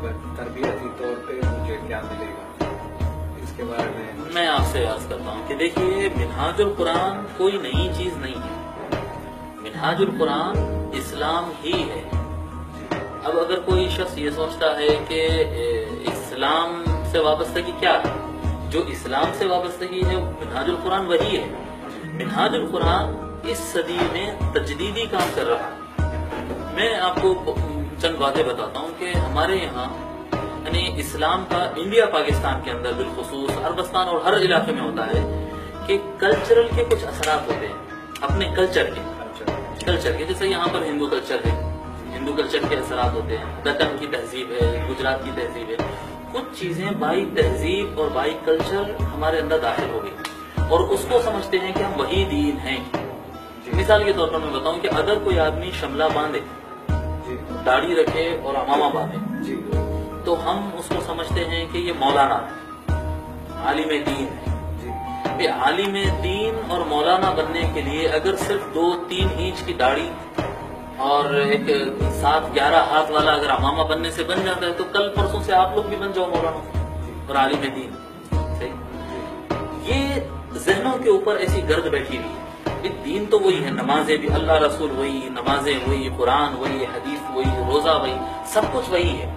تربیتی طور پہ مجھے کیا ملے گا اس کے بارے میں آپ سے عرض کرتا ہوں کہ دیکھیے منہاج القرآن کوئی نئی چیز نہیں ہے، منہاج القرآن اسلام ہی ہے۔ اب اگر کوئی شخص یہ سوچتا ہے کہ اسلام سے وابستگی کیا ہے، جو اسلام سے وابستگی ہے منہاج القرآن وہی ہے۔ منہاج القرآن اس صدی میں تجدیدی کام کر رہا ہے۔ میں آپ کو چند باتیں بتاتا ہوں کہ ہمارے یہاں یعنی اسلام کا انڈیا پاکستان کے اندر بالخصوص عربستان اور ہر علاقے میں ہوتا ہے کہ کلچرل کے کچھ اثرات ہوتے ہیں، اپنے کلچر کے جیسے یہاں پر ہندو کلچر ہے، ہندو کلچر کے اثرات ہوتے ہیں، دکن کی تہذیب ہے، گجرات کی تہذیب ہے، کچھ چیزیں بائی تہذیب اور بائی کلچر ہمارے اندر داخل ہو گئی اور اس کو سمجھتے ہیں کہ ہم وہی دین ہیں۔ مثال کے طور پر میں بتاؤں کہ اگر کوئی آدمی شملہ باندھے، داڑھی رکھے اور امامہ باندھے تو ہم اس کو سمجھتے ہیں کہ یہ مولانا ہے، عالم دین ہے۔ عالم دین اور مولانا بننے کے لیے اگر صرف 2-3 انچ کی داڑھی اور ایک 7-11 ہاتھ والا اگر امامہ بننے سے بن جاتا ہے تو کل پرسوں سے آپ لوگ بھی بن جاؤ مولانا اور عالم دین۔ یہ ذہنوں کے اوپر ایسی گرد بیٹھی ہوئی ہے۔ دین تو وہی ہے، نمازیں بھی اللہ رسول وہی، نمازیں وہی، قرآن وہی، حدیث وہی، روزہ وہی، سب کچھ وہی ہے،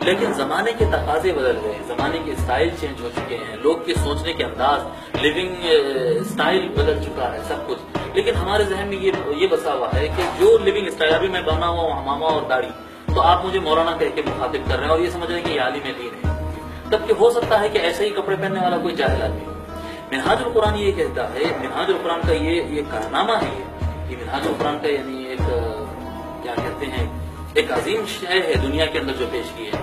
لیکن زمانے کے تقاضے بدل گئے، زمانے کے اسٹائل چینج ہو چکے ہیں، لوگ کے سوچنے کے انداز، لیونگ اسٹائل بدل چکا ہے، سب کچھ۔ لیکن ہمارے ذہن میں یہ بسا ہوا ہے کہ جو لیونگ اسٹائل، ابھی میں بنا ہوا ہوں امامہ اور داڑھی تو آپ مجھے مولانا کہہ کے مخاطب کر رہے ہیں اور یہ سمجھ رہے ہیں کہ یہ عالم دین ہے، تب کہ ہو سکتا ہے کہ ایسے ہی کپڑے پہننے والا کوئی جاہل آدمی۔ منہاج القرآن یہ کہتا ہے، منہاج القرآن کا یہ کارنامہ ہے، یہ منہاج القرآن کا یعنی ایک کیا کہتے ہیں ایک عظیم شے ہے دنیا کے اندر جو پیش کی ہے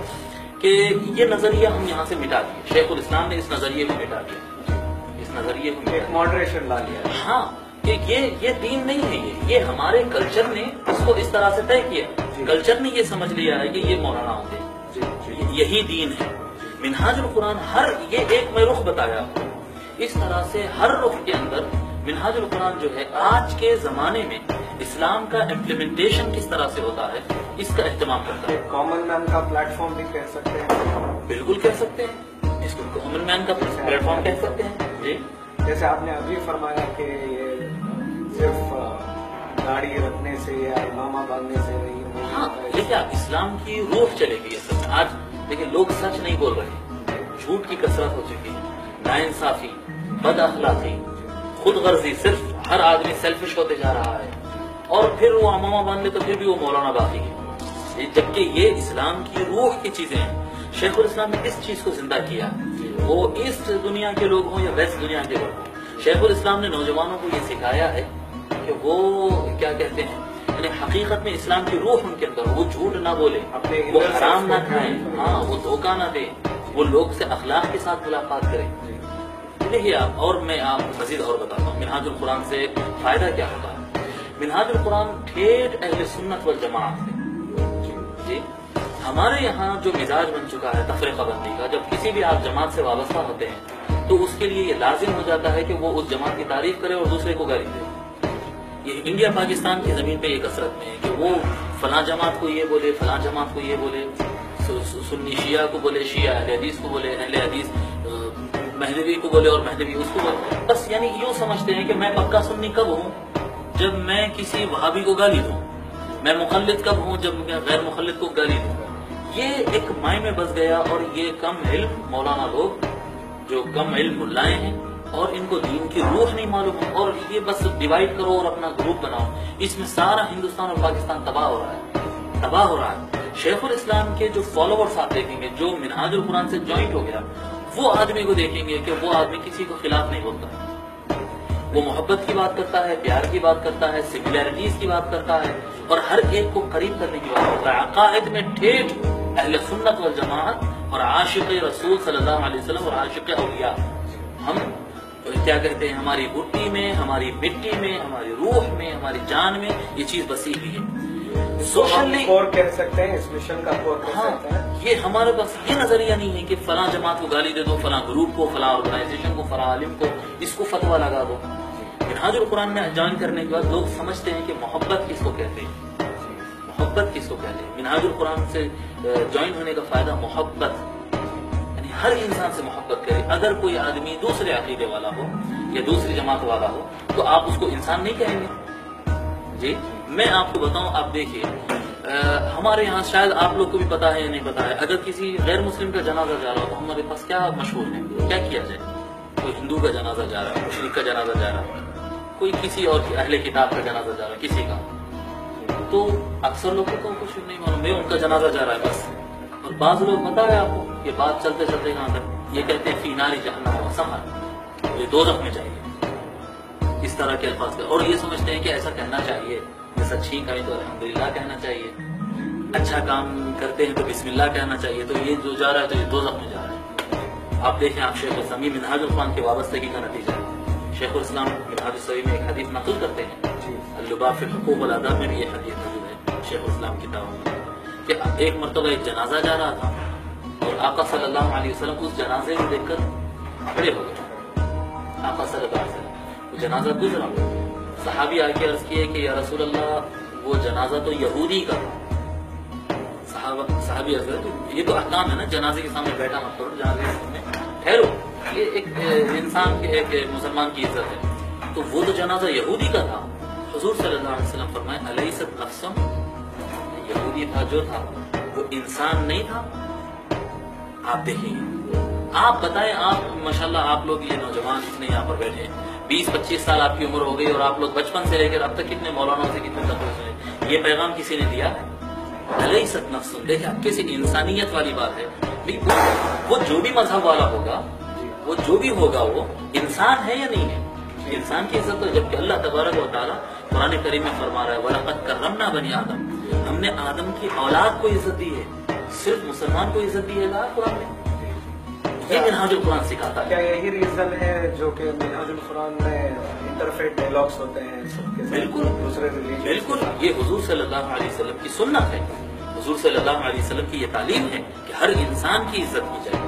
کہ یہ نظریہ ہم یہاں سے مٹا دیے، شیخ الاسلام نے اس نظریے کو مٹا دیا، اس نظریے کو ماڈریشن لا لیا۔ ہاں کہ یہ دین نہیں ہے، یہ ہمارے کلچر نے اس کو اس طرح سے طے کیا، کلچر نے یہ سمجھ لیا ہے کہ یہ مولانا ہوتے ہیں، یہی دین ہے۔ منہاج القرآن یہ ایک میں رخ بتایا آپ کو، اس طرح سے ہر رخ کے اندر منہاج القرآن جو ہے آج کے زمانے میں اسلام کا امپلیمنٹیشن کس طرح سے ہوتا ہے اس کا اہتمام کرتا ہے۔ کامن مین کا پلیٹ فارم بھی کہہ سکتے ہیں؟ بالکل کہہ سکتے ہیں، اس کو کامن مین کا پلیٹ فارم کہہ سکتے ہیں۔ جی جیسے آپ نے ابھی فرمایا کہ یہ صرف داڑھی رکھنے سے یا امامہ باندھنے سے نہیں، ہاں دیکھیے آپ اسلام کی روح چلے گئی اصل میں۔ آج دیکھیے لوگ سچ نہیں بول رہے، جھوٹ کی کثرت ہو چکی ہے، ناانصافی، بد اخلاقی، خود غرضی، صرف ہر آدمی سیلفش ہوتے جا رہا ہے اور پھر وہ امامہ باندھ لے تو پھر بھی وہ مولانا باقی ہے، جبکہ یہ اسلام کی روح کی چیزیں ہیں۔ شیخ الاسلام نے اس چیز کو زندہ کیا، وہ ایسٹ دنیا کے لوگ ہوں یا ویسٹ دنیا کے لوگ ہوں، شیخ الاسلام نے نوجوانوں کو یہ سکھایا ہے کہ وہ کیا کہتے ہیں یعنی حقیقت میں اسلام کی روح ان کے اندر، وہ جھوٹ نہ بولے، وہ حرام نہ کھائیں، ہاں وہ دھوکہ نہ دے، وہ لوگ سے اخلاق کے ساتھ ملاقات کریں۔ دیکھیے آپ اور میں آپ مزید اور بتاتا ہوں منہاج القرآن سے فائدہ کیا ہوتا ہے۔ منہاج القرآن ٹھیٹ اہل سنت والجماعت ہے۔ جی ہمارے یہاں جو مزاج بن چکا ہے تفریقہ بندی کا، جب کسی بھی آپ جماعت سے وابستہ ہوتے ہیں تو اس کے لیے یہ لازم ہو جاتا ہے کہ وہ اس جماعت کی تعریف کرے اور دوسرے کو گالی دے۔ یہ انڈیا پاکستان کی زمین پہ یہ کثرت میں ہے کہ وہ فلاں جماعت کو یہ بولے، فلاں جماعت کو یہ بولے، سنی شیعہ کو بولے، شیعہ اہل حدیث کو بولے، اہل حدیث مہدوی کو بولے اور مہدوی اس کو بولے۔ بس یعنی یوں سمجھتے ہیں کہ میں پکا سنی کب ہوں جب میں کسی وہابی کو گالی دوں، میں مخلد کب ہوں جب میں غیر مخلد کو گالی دوں۔ یہ ایک مائع میں بس گیا اور یہ کم علم مولانا لوگ جو کم علم ملائے ہیں اور ان کو دین کی روح نہیں معلوم اور یہ بس ڈیوائیڈ کرو اور اپنا گروپ بناؤ، اس میں سارا ہندوستان اور پاکستان تباہ ہو رہا ہے۔ شیخ الاسلام کے جو فالوورز آپ دیکھیں گے جو منہاج القرآن سے جوائنٹ ہو گیا، وہ آدمی کو دیکھیں گے کہ وہ آدمی کسی کو خلاف نہیں بولتا، وہ محبت کی بات کرتا ہے، پیار کی بات کرتا ہے، سملیرٹیز کی بات کرتا ہے اور ہر ایک کو قریب کرنے کی بات کرتا ہے۔ عقائد میں ٹھیٹ اہل سنت والجماعت اور عاشق رسول صلی اللہ علیہ وسلم اور عاشق اولیاء، ہم کیا کہتے ہیں ہماری بٹی میں، ہماری مٹی میں، ہماری روح میں، ہماری جان میں یہ چیز بسی ہوئی ہے۔ سوشلی کور کہہ سکتے ہیں، اس مشن کا کور کہہ سکتے ہیں۔ یہ ہمارے پاس یہ نظریہ نہیں ہے کہ فلاں جماعت کو گالی دے دو، فلاں گروپ کو، فلاں آرگنائزیشن کو، فلاں عالم کو، اس کو فتویٰ لگا دو۔ منہاج القرآن میں جوائن کرنے کے بعد لوگ سمجھتے ہیں کہ محبت کس کو کہتے ہیں، محبت محبت کس کو کہتے ہیں؟ منہاج القرآن سے جوائن ہونے کا فائدہ محبت، یعنی ہر انسان سے محبت کرے. اگر کوئی آدمی دوسرے عقیدے والا ہو یا دوسری جماعت والا ہو تو آپ اس کو انسان نہیں کہیں گے. جی میں آپ کو بتاؤں، آپ دیکھیے ہمارے یہاں شاید آپ لوگ کو بھی پتا ہے یا نہیں پتا ہے، اگر کسی غیر مسلم کا جنازہ جا رہا ہو تو ہمارے پاس کیا مشہور ہے، کیا کیا جائے؟ کوئی ہندو کا جنازہ جا رہا ہے، مشرک کا جنازہ جا رہا ہے، کوئی کسی اور اہل کتاب کا جنازہ جا رہا ہے، کسی کا، تو اکثر لوگوں کو کچھ نہیں معلوم ہے ان کا جنازہ جا رہا ہے بس. اور بعض لوگ پتا ہے آپ کو یہ بات چلتے چلتے کہاں تک، یہ کہتے ہیں فی نار جہنم و سمر، یہ دوزخ میں جائے گا، اس طرح کے الفاظ کا. اور یہ سمجھتے ہیں کہ ایسا کہنا چاہیے، جیسا چھینک آئی تو الحمدللہ کہنا چاہیے، اچھا کام کرتے ہیں تو بسم اللہ کہنا چاہیے، تو یہ جو جا رہا ہے تو یہ دوزخ میں جا رہا ہے. آپ دیکھیں، آپ شیخ الاسلام منہاج القرآن کے وابستگی کا نتیجہ ہے. شیخ الاسلام منہاج الصحیح میں ایک حدیث نقل کرتے ہیں، اللباب فی الحقوق والآداب میں بھی یہ حدیث موجود ہے شیخ الاسلام کی کتاب میں، کہ ایک مرتبہ ایک جنازہ جا رہا تھا اور آقا صلی اللہ علیہ وسلم اس جنازے کو دیکھ کر کھڑے ہو گئے. آقا صلی اللہ علیہ وسلم وہ جنازہ گزرا، صحابی آ کے عرض کیے کہ یا رسول اللہ وہ جنازہ تو یہودی کا تھا. صحابی عرض کرے یہ تو احکام ہے نا، جنازے کے سامنے بیٹھا مت کرو، جنازے کے سامنے ٹھہرو، یہ ایک انسان کے ایک مسلمان کی عزت ہے. تو وہ تو جنازہ یہودی کا تھا. حضور صلی اللہ علیہ وسلم فرمائے الیست نفسم، یہودی تھا جو تھا وہ انسان نہیں تھا. آپ دیکھیں، آپ بتائیں، آپ ماشاءاللہ آپ لوگ یہ نوجوان اتنے یہاں پر بیٹھے ہیں، 20-25 سال آپ کی عمر ہو گئی اور آپ لوگ بچپن سے لے کر اب تک کتنے مولانا سے کتنے تقریر سنے، یہ پیغام کسی نے دیا ہے؟ الیست نفس، دیکھیں کسی انسانیت والی بات ہے. وہ جو بھی مذہب والا ہوگا، وہ جو بھی ہوگا، وہ انسان ہے یا نہیں ہے؟ انسان کی عزت ہے. جبکہ اللہ تبارک و تعالیٰ قرآن کریم میں فرما رہا ہے وَلَقَدْ كَرَّمْنَا بَنِي آدم، ہم نے آدم کی اولاد کو عزت دی ہے. صرف مسلمان کو عزت دی ہے لا قرآن میں. یہ منہاج القرآن سکھاتا ہے. کیا یہی ریزن ہے جو کہ منہاج القرآن میں انٹرفیت ڈائلاگس ہوتے ہیں سب کے ساتھ؟ بالکل دوسرے ریلیجن، بالکل، یہ حضور صلی اللہ علیہ وسلم کی سنت ہے. حضور صلی اللہ علیہ وسلم کی یہ تعلیم ہے کہ ہر انسان کی عزت کی جائے،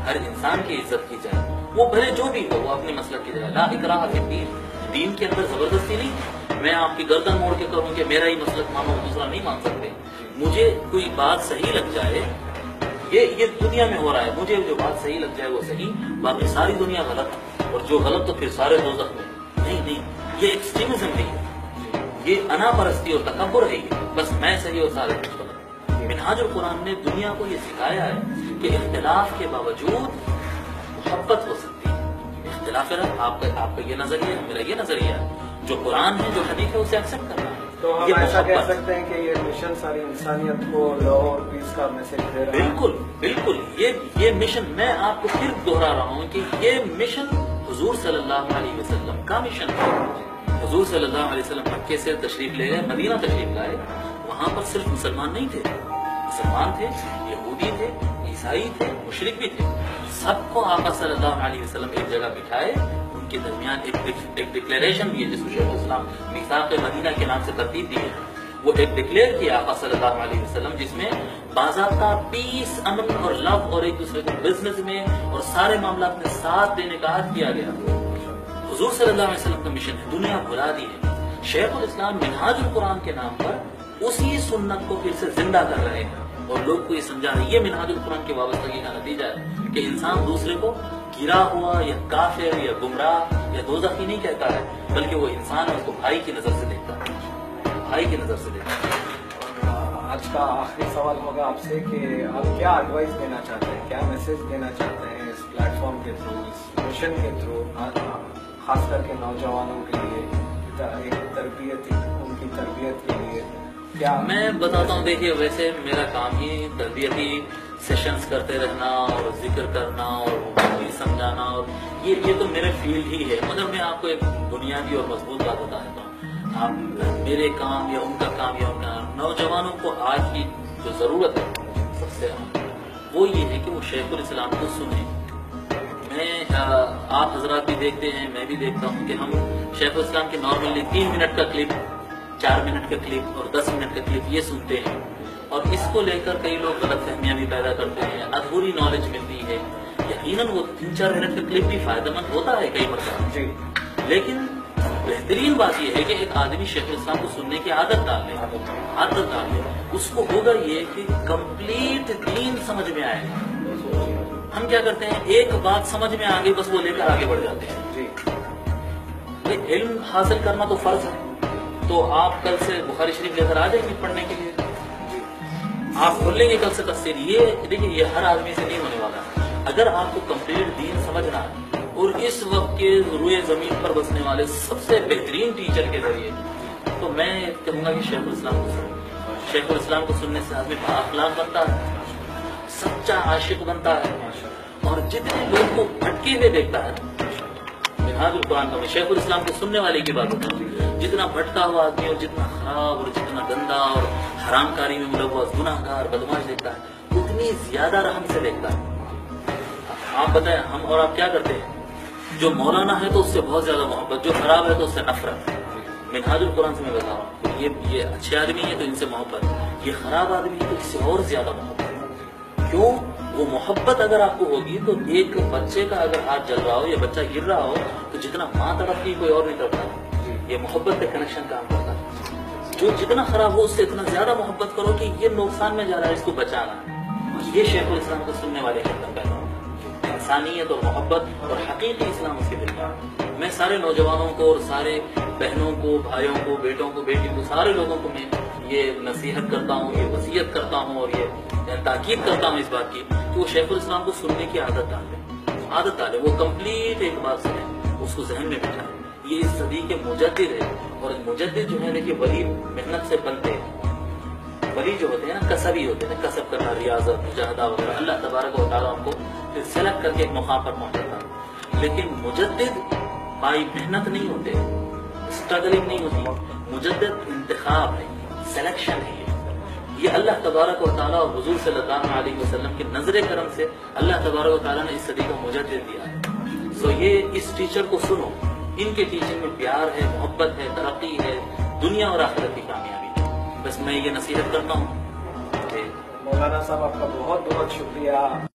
ہر انسان کی عزت کی جائے، وہ بھلے جو بھی ہو، وہ اپنے مسلک کی جائے. لا اکراہ فی الدین، دین کے اندر زبردستی نہیں. میں آپ کی گردن موڑ کے کہوں کہ میرا ہی مسلک مانو، دوسرا نہیں مان سکتے. مجھے کوئی بات صحیح لگ جائے، یہ دنیا میں ہو رہا ہے، مجھے جو بات صحیح لگ جائے وہ صحیح، باقی ساری دنیا غلط، اور جو غلط تو پھر سارے دوزخ میں. نہیں، یہ ایکسٹریمزم نہیں ہے، یہ انا پرستی اور تکبر ہے. یہ بس میں صحیح اور سارے غلط. منہاج القرآن نے دنیا کو یہ سکھایا ہے کہ اختلاف کے باوجود محبت ہو سکتی ہے. اختلاف ہے، آپ کا یہ نظریہ ہے، میرا یہ نظریہ ہے، جو قرآن ہے جو حدیث ہے اسے ایکسپٹ کرنا ہے. تو ہم ایسا کہہ سکتے ہیں کہ یہ مشن ساری انسانیت کو لا اور پیس کا میسج دے رہا ہے. بالکل بالکل، یہ مشن میں آپ کو پھر دوہرا رہا ہوں کہ یہ مشن حضور صلی اللہ علیہ وسلم کا مشن ہے. حضور صلی اللہ علیہ وسلم مکے سے تشریف لے گئے، مدینہ تشریف لائے، وہاں پر صرف مسلمان نہیں تھے، مسلمان تھے، یہودی تھے، عیسائی تھے، مشرک بھی تھے. سب کو آقا صلی اللہ علیہ وسلم ایک جگہ بٹھائے، ان کے درمیان ایک ڈکلیریشن بھی ہے جس کو شیخ الاسلام میثاق مدینہ کے نام سے ترتیب دی ہے. وہ ایک ڈکلیئر کیا آقا صلی اللہ علیہ وسلم جس میں باضابطہ پیس، امن اور لو اور ایک دوسرے کو بزنس میں اور سارے معاملات میں ساتھ دینے کا عہد کیا گیا. حضور صلی اللہ علیہ وسلم کا مشن ہے، دنیا بھلا دی ہے. شیخ الاسلام منہاج القرآن کے نام پر اسی سنت کو پھر سے زندہ کر رہے ہیں اور لوگ کو یہ سمجھا رہے ہیں. یہ منہاج القرآن کی وابستگی کا نتیجہ ہے کہ انسان دوسرے کو گرا ہوا یا کافر یا گمراہ یا دوزخی نہیں کہتا ہے، بلکہ وہ انسان ہے، اس کو بھائی کی نظر سے دیکھتا ہے، بھائی کی نظر سے دیکھتا ہے. آج کا آخری سوال ہوگا آپ سے کہ آپ کیا ایڈوائس دینا چاہتے ہیں، کیا میسج دینا چاہتے ہیں اس پلیٹ فارم کے تھرو، اس مشن کے تھرو، خاص کر کے نوجوانوں کے لیے، ان کی تربیت کے لیے کیا؟ میں بتاتا ہوں، دیکھیے ویسے میرا کام ہی تربیتی سیشنز کرتے رہنا اور ذکر کرنا اور سمجھانا، اور یہ تو میرے فیلڈ ہی ہے. مگر میں آپ کو ایک بنیادی اور مضبوط بات بتا دیتا ہوں. آپ میرے کام یا ان کا کام یا ان کا نوجوانوں کو آج کی جو ضرورت ہے سب سے اہم وہ یہ ہے کہ وہ شیخ الاسلام کو سنیں. آپ حضرات بھی دیکھتے ہیں، میں بھی دیکھتا ہوں کہ ہم شیخ الاسلام کے نارملی 3 منٹ کا کلپ، 4 منٹ کا کلپ اور 10 منٹ کا کلپ یہ سنتے ہیں، اور اس کو لے کر کئی لوگ غلط فہمیاں بھی پیدا کرتے ہیں، ادھوری نالج ملتی ہے. یقیناً وہ 3-4 منٹ کا کلپ بھی فائدہ مند ہوتا ہے کئی مرتبہ، لیکن بہترین بات یہ ہے کہ ایک آدمی شیخ الاسلام کو سننے کی عادت ڈال لے. اس کو ہوگا یہ کہ کمپلیٹ دین سمجھ میں آئے گا. ہم کیا کرتے ہیں، ایک بات سمجھ میں آ گئی بس وہ لے کر آگے بڑھ جاتے ہیں. جی علم حاصل کرنا تو فرض ہے، تو آپ کل سے بخاری شریف لے کر آ جائیں گے پڑھنے کے لیے، آپ کھول لیں گے کل سے تفسیر. یہ دیکھیے یہ ہر آدمی سے نہیں ہونے والا. اگر آپ کو کمپلیٹ دین سمجھنا ہے اور اس وقت کے روئے زمین پر بسنے والے سب سے بہترین ٹیچر کے ذریعے، تو میں کہوں گا کہ شیخ الاسلام کو سنیں. شیخ الاسلام کو سننے سے آدمی بااخلاق بنتا ہے، سچا عاشق بنتا ہے، اور جتنے لوگ کو بھٹکے ہوئے دیکھتا ہے. منہاج القرآن کا شیخ الاسلام کے سننے والے کی بات ہوتا ہے، جتنا بھٹکا ہوا آدمی اور جتنا خراب اور جتنا گندا اور حرام کاری میں ملوث گناہ گار بدماش دیکھتا ہے، اتنی زیادہ رحم سے دیکھتا ہے. آپ بتائیں ہم اور آپ کیا کرتے ہیں؟ جو مولانا ہے تو اس سے بہت زیادہ محبت، جو خراب ہے تو اس سے نفرت. منہاج القرآن سے میں بتا رہا ہوں، یہ اچھے آدمی ہے تو ان سے محبت، یہ خراب آدمی ہے تو اس سے اور زیادہ محبت. کیوں؟ وہ محبت اگر آپ کو ہوگی تو ایک بچے کا اگر ہاتھ جل رہا ہو یا بچہ گر رہا ہو تو جتنا ماں تڑپتی کوئی اور نہیں تڑپتا. یہ محبت کا کنیکشن کام کرتا ہے. جو جتنا خراب ہو اس سے اتنا زیادہ محبت کرو کہ یہ نقصان میں جا رہا ہے، اس کو بچانا. یہ شیخ الاسلام کو سننے والے کا پیدا انسانیت اور محبت اور حقیقی اسلام اس کے دل میں. میں سارے نوجوانوں کو اور سارے بہنوں کو، بھائیوں کو، بیٹوں کو، بیٹیوں کو، سارے لوگوں کو میں یہ نصیحت کرتا ہوں، یہ وصیت کرتا ہوں اور یہ تاکید کرتا ہوں اس بات کی کہ وہ شیخ الاسلام کو سننے کی عادت ڈالے. وہ کمپلیٹ ایک بات سنیں، اس کو ذہن میں بٹھائیں. یہ اس صدی کے مجدد ہے، اور مجدد جو ہے دیکھیے ولی محنت سے بنتے ہیں. ولی جو ہوتے ہیں نا کسبی ہوتے ہیں، کسب کرنا، ریاضت، مجاہدہ وغیرہ. اللہ تبارک و تعالیٰ ہم کو پھر سلیکٹ کر کے ایک مقام پر پہنچاتا ہے. لیکن مجدد بائی محنت نہیں ہوتے، اسٹرگلنگ نہیں ہوتی. مجدد انتخاب ہے، سلیکشن ہے. یہ اللہ تبارک و تعالیٰ اور حضور صلی اللہ علیہ وسلم کے نظر کرم سے اللہ تبارک و تعالیٰ نے اس صدی کا مجدد دیا ہے. سو یہ اس ٹیچر کو سنو، ان کے ٹیچنگ میں پیار ہے، محبت ہے، ترقی ہے، دنیا اور آخرت کی کامیابی ہے. بس میں یہ نصیحت کرتا ہوں. مولانا صاحب آپ کا بہت بہت شکریہ.